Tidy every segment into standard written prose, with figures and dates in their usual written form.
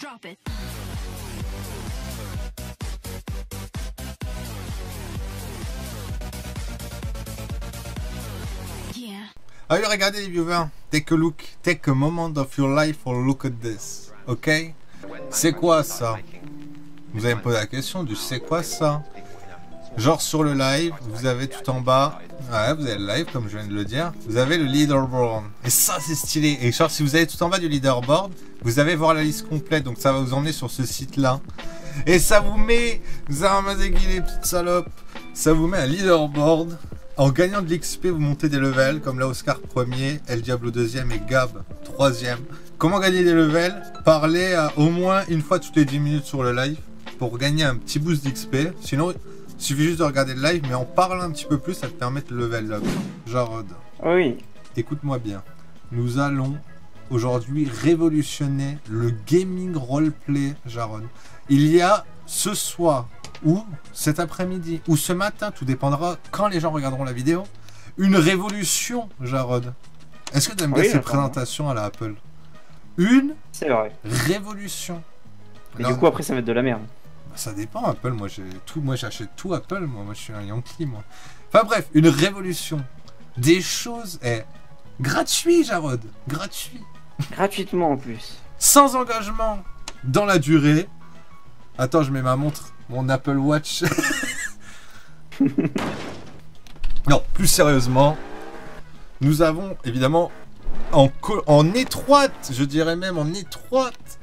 Drop it. Yeah. Ah oui, regardez les viewers, take a look, take a moment of your life for look at this, ok? C'est quoi ça? Vous allez me poser la question du c'est quoi ça? Genre sur le live, vous avez tout en bas, ouais, vous avez le live comme je viens de le dire, vous avez le leaderboard. Et ça c'est stylé. Et genre si vous allez tout en bas du leaderboard, vous allez voir la liste complète, donc ça va vous emmener sur ce site là. Et ça vous met, vous avez ramassé les petites salopes, ça vous met un leaderboard. En gagnant de l'XP, vous montez des levels, comme là Oscar 1er, El Diablo 2e et Gab 3e. Comment gagner des levels? Parlez au moins une fois toutes les 10 minutes sur le live pour gagner un petit boost d'XP. Sinon, il suffit juste de regarder le live, mais en parlant un petit peu plus, ça te permet de level up. Jarod. Oui. Écoute-moi bien. Nous allons aujourd'hui révolutionner le gaming roleplay, Jarod. Il y a ce soir, ou cet après-midi, ou ce matin, tout dépendra quand les gens regarderont la vidéo, une révolution, Jarod. Est-ce que tu aimes bien ces présentations à la Apple? Une révolution. Mais du coup, après, ça va être de la merde. Ça dépend, Apple, moi j'achète tout Apple, moi je suis un Yankee, moi. Enfin bref, une révolution. Des choses, gratuit, Jarod, gratuit. Gratuitement en plus. Sans engagement, dans la durée. Attends, je mets ma montre, mon Apple Watch. Non, plus sérieusement, nous avons évidemment en étroite, je dirais même en étroite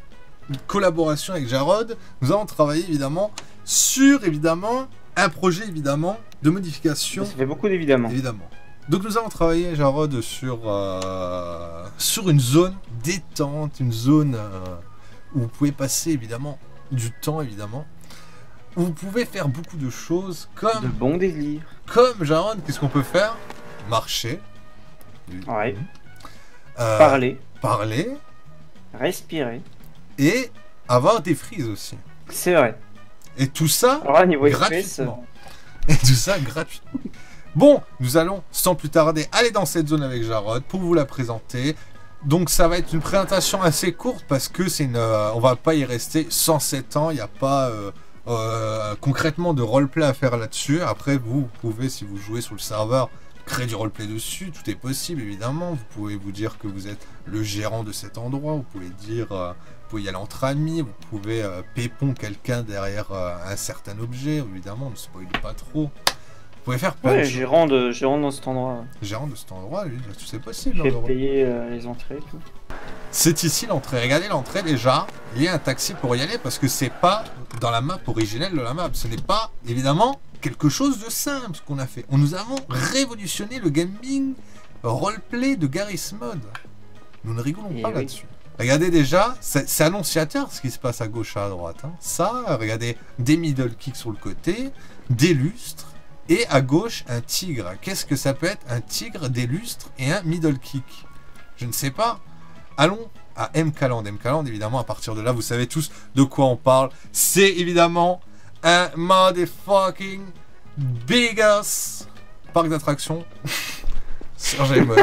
collaboration avec Jarod, nous avons travaillé évidemment sur un projet de modification. Ça fait beaucoup d'évidemment. Donc nous avons travaillé Jarod sur une zone détente, une zone où vous pouvez passer évidemment du temps où vous pouvez faire beaucoup de choses comme de bons délires. Comme Jarod, qu'est-ce qu'on peut faire? Marcher. Ouais. Parler. Respirer. Et avoir des frises aussi. C'est vrai. Et tout ça gratuitement. Et tout ça gratuitement. Bon, nous allons sans plus tarder aller dans cette zone avec Jarod pour vous la présenter. Donc ça va être une présentation assez courte parce que on va pas y rester 107 ans. Il n'y a pas concrètement de roleplay à faire là-dessus. Après, vous pouvez, si vous jouez sur le serveur, créer du roleplay dessus. Tout est possible évidemment. Vous pouvez vous dire que vous êtes le gérant de cet endroit. Vous pouvez dire... vous pouvez y aller entre amis, vous pouvez pépon quelqu'un derrière un certain objet, évidemment, ne spoilez pas trop. Vous pouvez faire plein de choses. Gérant dans cet endroit. Gérant de cet endroit, oui, tout c'est possible. J'ai payé les entrées et tout. C'est ici l'entrée. Regardez l'entrée déjà. Il y a un taxi pour y aller parce que c'est pas dans la map originelle de la map. Ce n'est pas, évidemment, quelque chose de simple ce qu'on a fait. Nous avons révolutionné le gaming roleplay de Garry's Mod. Nous ne rigolons pas là-dessus. Regardez déjà, c'est annonciateur ce qui se passe à gauche à droite. Hein. Ça, regardez, des middle kicks sur le côté, des lustres, et à gauche, un tigre. Qu'est-ce que ça peut être? Un tigre, des lustres et un middle kick? Je ne sais pas. Allons à MKland. MKland, évidemment, à partir de là, vous savez tous de quoi on parle. C'est évidemment un motherfucking biggest parc d'attractions sur Gmod.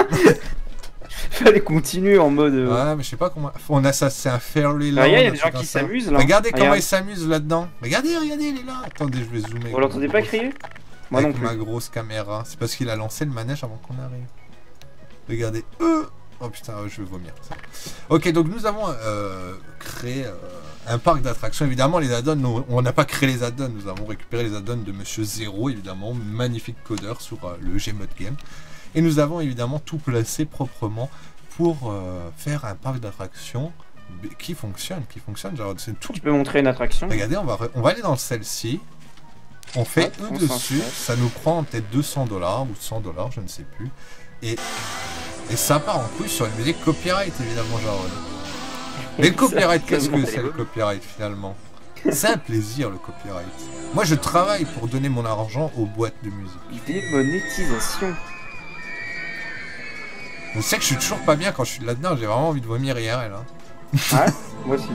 Fallait continuer en mode. Ouais, mais je sais pas comment. On a ça, c'est un Fairly Land. Il y a des gens qui s'amusent là. Regardez comment ils s'amusent là-dedans. Regardez, il est là. Attendez, je vais zoomer. Vous l'entendez pas crier? Moi non plus. Ma grosse caméra. C'est parce qu'il a lancé le manège avant qu'on arrive. Regardez. Oh putain, je vais vomir. Ok, donc nous avons créé un parc d'attractions. Évidemment, les add-ons, on n'a pas créé les add-ons. Nous avons récupéré les add-ons de Monsieur Zero, évidemment, magnifique codeur sur le Gmod Game. Et nous avons évidemment tout placé proprement pour faire un parc d'attractions qui fonctionne, genre, c'est tout. Tu peux montrer une attraction? Regardez, on va aller dans celle-ci. On fait dessus, ça nous prend peut-être 200 $ ou 100 $, je ne sais plus. Et ça part en couille sur une musique copyright, évidemment, genre. Mais le copyright, qu'est-ce que c'est le copyright finalement? C'est un plaisir, le copyright. Moi, je travaille pour donner mon argent aux boîtes de musique. Démonétisation. Je sais que je suis toujours pas bien quand je suis là-dedans, j'ai vraiment envie de vomir IRL. Hein. Ouais, moi aussi.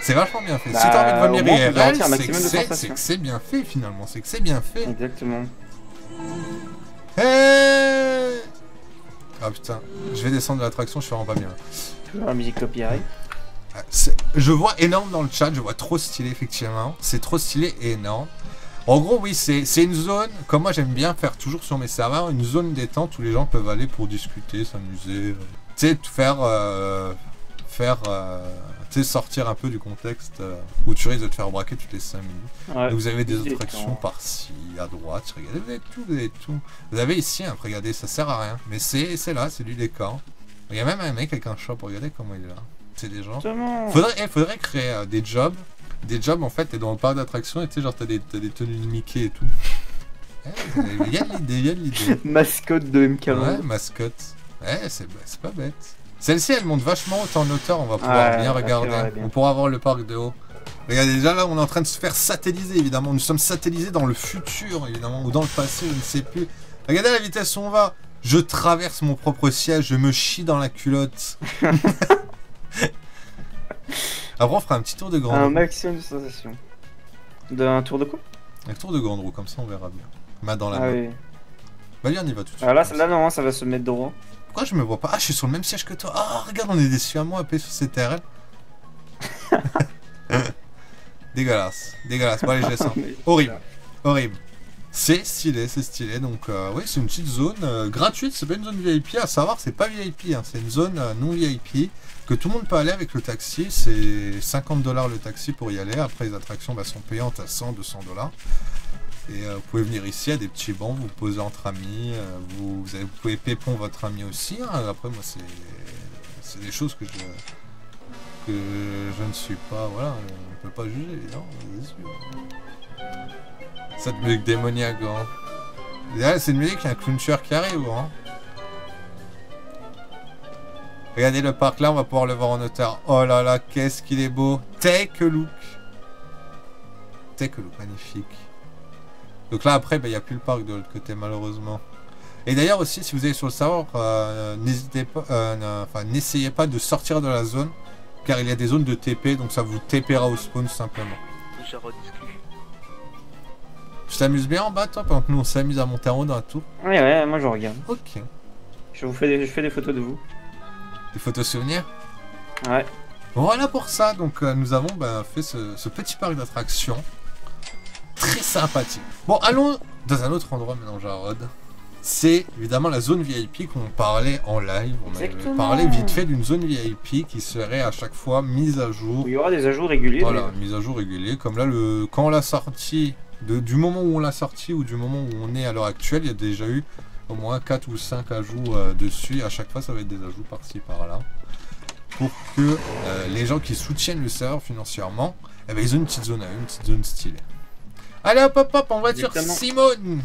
C'est vachement bien fait. Si t'as envie de vomir IRL, c'est que c'est bien fait finalement, c'est que c'est bien fait. Exactement. Hey, ah putain, je vais descendre de l'attraction, je suis vraiment pas bien. Toujours la musique copyright. Je vois énorme dans le chat, je vois trop stylé effectivement. C'est trop stylé et énorme. En gros, oui, c'est une zone, comme moi j'aime bien faire toujours sur mes serveurs, une zone détente où les gens peuvent aller pour discuter, s'amuser. Tu sais, tu sais, sortir un peu du contexte où tu risques de te faire braquer toutes les 5 minutes. Ouais, vous avez des attractions par-ci, à droite, regardez, vous avez tout. Vous avez ici, hein, regardez, ça sert à rien. Mais c'est là, c'est du décor. Il y a même un mec avec un shop, regardez comment il est là. C'est des gens. Faudrait créer des jobs. Des jobs en fait, t'es dans le parc d'attractions et tu sais, genre t'as des tenues de Mickey et tout. Il y a de l'idée. Mascotte de MK. Ouais, mascotte. C'est pas bête. Celle-ci, elle monte vachement haut en hauteur, on va pouvoir bien regarder. On pourra voir le parc de haut. Regardez, déjà là, on est en train de se faire satelliser, évidemment. Nous sommes satellisés dans le futur, évidemment, ou dans le passé, je ne sais plus. Regardez la vitesse où on va. Je traverse mon propre siège, je me chie dans la culotte. Après, on fera un petit tour de grande roue. Un maximum de sensations. Un tour de quoi? Un tour de grande roue, comme ça on verra bien. Main dans la main. Oui. Bah, allez, on y va tout de suite. Ah là, non, ça va se mettre droit. Pourquoi je me vois pas? Ah, je suis sur le même siège que toi. Ah, regarde, on est déçus à moi, à sur CTRL. Dégueulasse. Bon, allez, je descends. Horrible. C'est stylé. Donc, oui, c'est une petite zone gratuite. C'est pas une zone VIP. À savoir, c'est pas VIP. Hein. C'est une zone non VIP que tout le monde peut aller avec le taxi. C'est 50 $ le taxi pour y aller. Après, les attractions sont payantes à 100, 200 $. Et vous pouvez venir ici à des petits bancs, vous poser entre amis. Vous pouvez pépon votre ami aussi. Hein. Après, moi, c'est des choses que je ne suis pas. Voilà, on peut pas juger, évidemment. Cette musique démoniaque, hein. Là, c'est une musique, il y a un clown tueur qui arrive, hein. Regardez le parc là, on va pouvoir le voir en hauteur. Oh là là, qu'est-ce qu'il est beau. Take a look, magnifique. Donc là, après, il n'y a plus le parc de l'autre côté, malheureusement. Et d'ailleurs aussi, si vous allez sur le serveur, n'hésitez pas, n'essayez pas de sortir de la zone, car il y a des zones de TP, donc ça vous TPera au spawn simplement. Tu t'amuses bien en bas, toi, pendant que nous on s'amuse à monter en haut dans la tour? Ouais, moi je regarde. Ok. Je fais des photos de vous. Des photos souvenirs? Ouais. Voilà pour ça, donc nous avons fait ce petit parc d'attractions. Très sympathique. Bon, allons dans un autre endroit maintenant, Jarod. C'est évidemment la zone VIP qu'on parlait en live. On avait parlé vite fait d'une zone VIP qui serait à chaque fois mise à jour. Il y aura des ajouts réguliers. Voilà, mise à jour réguliers. Comme là, quand on l'a sorti, du moment où on l'a sorti ou du moment où on est à l'heure actuelle, il y a déjà eu au moins 4 ou 5 ajouts dessus. Et à chaque fois, ça va être des ajouts par-ci, par-là. Pour que les gens qui soutiennent le serveur financièrement, ils ont une petite zone à eux, une petite zone stylée. Allez hop, on va sur Simone.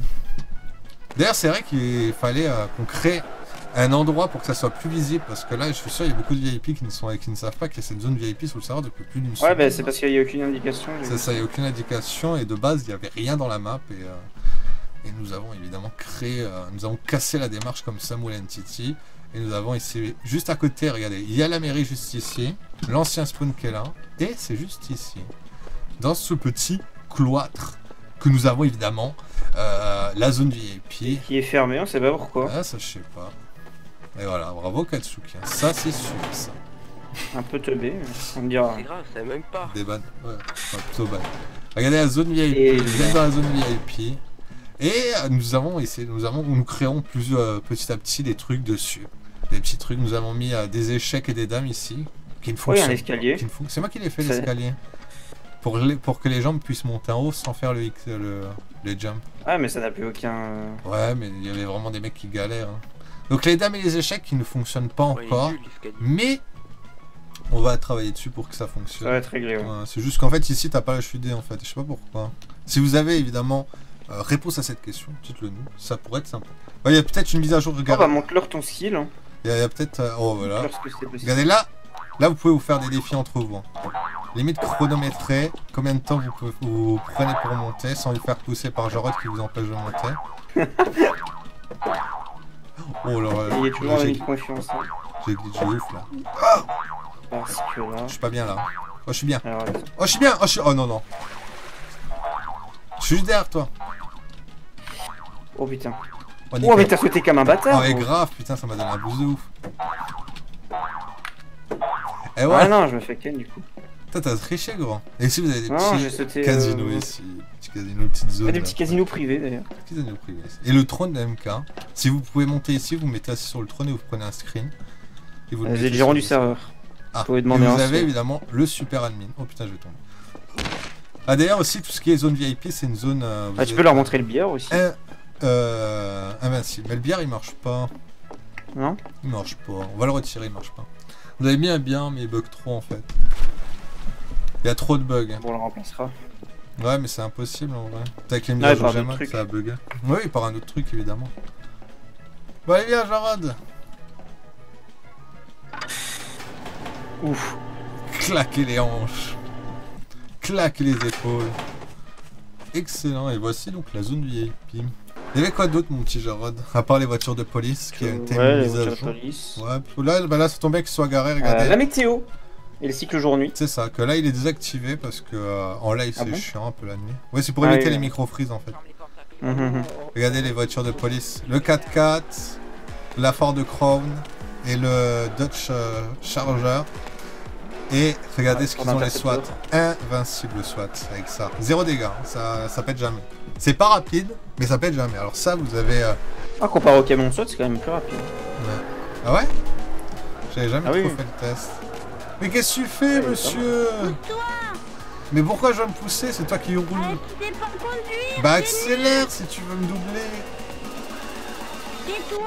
D'ailleurs, c'est vrai qu'il fallait qu'on crée un endroit pour que ça soit plus visible, parce que là, je suis sûr, il y a beaucoup de VIP qui ne savent pas qu'il y a cette zone VIP sur le serveur depuis plus d'une semaine. Ouais, c'est parce qu'il n'y a aucune indication. C'est ça, il n'y a aucune indication, et de base, il n'y avait rien dans la map, et nous avons évidemment créé, nous avons cassé la démarche comme Samuel Entity, et nous avons essayé, juste à côté, regardez, il y a la mairie juste ici, l'ancien spawn qui est là, et c'est juste ici, dans ce petit cloître, que nous avons évidemment la zone VIP. Qui est fermée, on sait pas pourquoi. Ah, ça je sais pas. Et voilà, bravo Katsuki. Ça c'est sûr, ça. Un peu teubé, on me dira. C'est grave, ça même pas. Des bannes, ouais, enfin, plutôt bannes. Regardez la zone VIP, vous êtes dans la zone VIP. Et nous créons petit à petit des trucs dessus. Des petits trucs, nous avons mis des échecs et des dames ici. Qui ne fonctionnent un escalier. C'est moi qui l'ai fait l'escalier. Pour que les gens puissent monter en haut sans faire le jump. Ouais, mais ça n'a plus aucun... Ouais, mais il y avait vraiment des mecs qui galèrent. Hein. Donc les dames et les échecs qui ne fonctionnent pas encore, mais on va travailler dessus pour que ça fonctionne. Ça va être réglé, ouais. C'est juste qu'en fait ici t'as pas l'HUD en fait, je sais pas pourquoi. Si vous avez évidemment réponse à cette question, dites-le nous, ça pourrait être sympa. Il y a peut-être une mise à jour, regarde. Oh bah montre-leur ton skill. Hein. Il y a peut-être... oh voilà. Regardez là, vous pouvez vous faire des défis entre vous. Hein. Limite chronométré, combien de temps vous prenez pour monter sans vous faire pousser par Jarod qui vous empêche de monter. Oh là là. Il y a toujours une confiance. Hein. J'ai glitché ouf là. Parce que là... Je suis pas bien là. Oh je suis bien. Alors, oh je suis bien. Oh non non. Je suis juste derrière toi. Oh putain. Oh mais t'as sauté comme un bâtard. Oh et grave putain, ça m'a donné un boost de ouf. Et ouais. Ah non, je me fais ken du coup. Toi, t'as triché, gros. Et si vous avez des Non, j'ai petits sauté, casinos ici, petits casinos, petites zones. Des petits casinos privés d'ailleurs. Petits casinos privés. Et le trône de MK, si vous pouvez monter ici, vous mettez assis sur le trône et vous prenez un screen. Et vous le J'ai mettez le gérant sur du le- serveur. Ah, Vous pouvez et demander vous un avez seul. évidemment le super admin. Oh putain, je vais tomber. Ah d'ailleurs aussi, tout ce qui est zone VIP, c'est une zone... Ah, tu peux leur montrer le billard aussi. Invincible. Mais le bière, il marche pas. Non? Il marche pas. On va le retirer, il marche pas. Vous avez mis un bien, mais il bug trop en fait. Il y a trop de bugs. Bon, on le remplacera. Ouais, mais c'est impossible en vrai. Avec les Ah, mises à il jour part d'autres Gemma, trucs. ça a bugué. Oui, il part un autre truc évidemment. Bon, allez, viens, Jarod. Ouf. Claquez les hanches. Claquez les épaules. Excellent. Et voici donc la zone VIP. Il y avait quoi d'autre, mon petit Jarod? À part les voitures de police qui a été Ouais, les mises à voitures de jour. police. Ouais, puis là, ça tombait qu'ils soient garés, regardez. La météo et le cycle jour-nuit. C'est ça, que là il est désactivé parce que en live Ah c'est bon chiant un peu la nuit. Ouais, c'est pour Ah éviter oui, les ouais. micro-freeze en fait. Mhm. Regardez les voitures de police. Le 4x4, la Ford Crown et le Dodge Charger. Et regardez Ouais, ce qu'ils ont les SWAT. Invincible SWAT avec ça. Zéro dégâts, hein, ça pète jamais. C'est pas rapide, mais ça pète jamais. Alors ça vous avez... Ah, comparé au camion SWAT, c'est quand même plus rapide. Ouais. Ah ouais? J'avais jamais Ah trop oui. fait le test. Mais qu'est-ce que tu fais, Ouais, monsieur? Mais pourquoi je dois me pousser? C'est toi qui roule. Tu sais pas conduire. Bah accélère si tu veux me doubler. Tais-toi.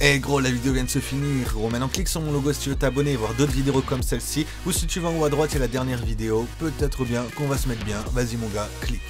Eh gros, la vidéo vient de se finir. Gros, maintenant clique sur mon logo si tu veux t'abonner et voir d'autres vidéos comme celle-ci. Ou si tu vas en haut à droite, il y a la dernière vidéo. Peut-être bien qu'on va se mettre bien. Vas-y mon gars, clique.